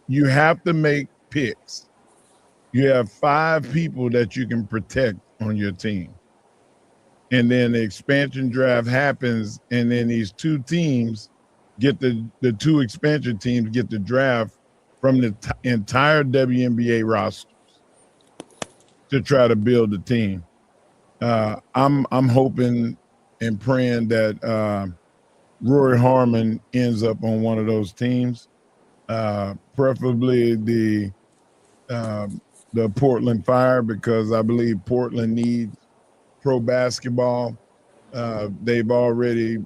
you have to make picks. You have 5 people that you can protect on your team. And then the expansion draft happens, and then these 2 teams get the 2 expansion teams get the draft from the entire WNBA rosters to try to build a team. I'm hoping and praying that Rory Harmon ends up on one of those teams, preferably the Portland Fire, because I believe Portland needs pro basketball. They've already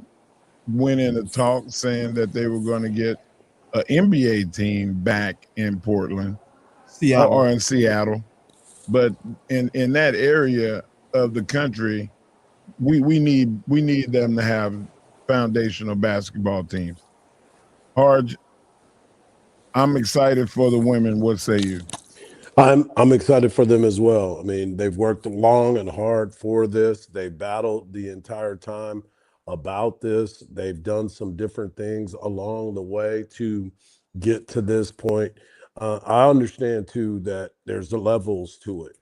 went in a talk saying that they were going to get an NBA team back in Portland or in Seattle. But in that area of the country, we need them to have foundational basketball teams. Harge, I'm excited for the women. What say you? I'm excited for them as well. I mean, they've worked long and hard for this. They battled the entire time about this. They've done some different things along the way to get to this point. I understand too that there's the levels to it.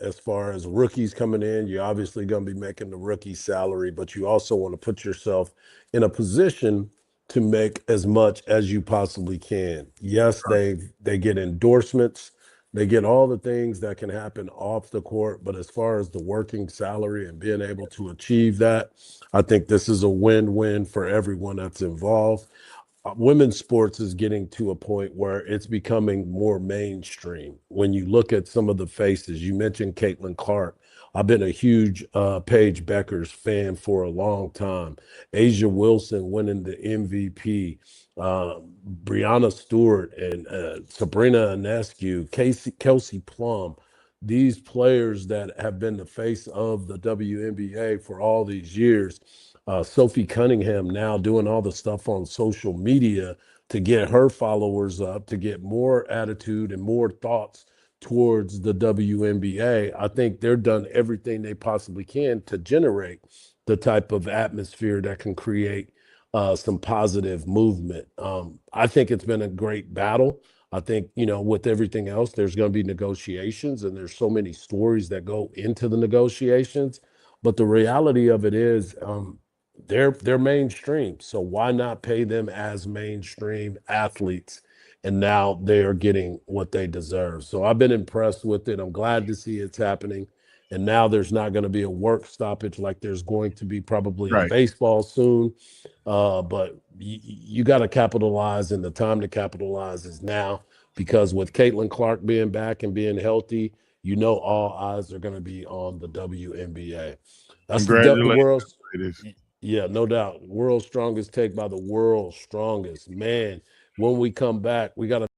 As far as rookies coming in, you're obviously going to be making the rookie salary, but you also want to put yourself in a position to make as much as you possibly can. Yes, they get endorsements, they get all the things that can happen off the court, but as far as the working salary and being able to achieve that, I think this is a win-win for everyone that's involved. Women's sports is getting to a point where it's becoming more mainstream. When you look at some of the faces, you mentioned Caitlin Clark. I've been a huge Paige Bueckers fan for a long time. Asia Wilson winning the MVP. Brianna Stewart and Sabrina Ionescu, Kelsey Plum, these players that have been the face of the WNBA for all these years. Sophie Cunningham now doing all the stuff on social media to get her followers up, to get more attitude and more thoughts towards the WNBA. I think they're done everything they possibly can to generate the type of atmosphere that can create some positive movement. I think it's been a great battle. I think, with everything else, there's going to be negotiations, and there's so many stories that go into the negotiations. But the reality of it is, they're mainstream. So why not pay them as mainstream athletes? And now they are getting what they deserve. So I've been impressed with it. I'm glad to see it's happening. And now there's not going to be a work stoppage like there's going to be probably in Right. baseball soon. But you got to capitalize, and the time to capitalize is now, because with Caitlin Clark being back and being healthy, all eyes are going to be on the WNBA. That's the Congratulations, world's, ladies. yeah, no doubt. World's strongest take by the world's strongest. Man, when we come back, we got to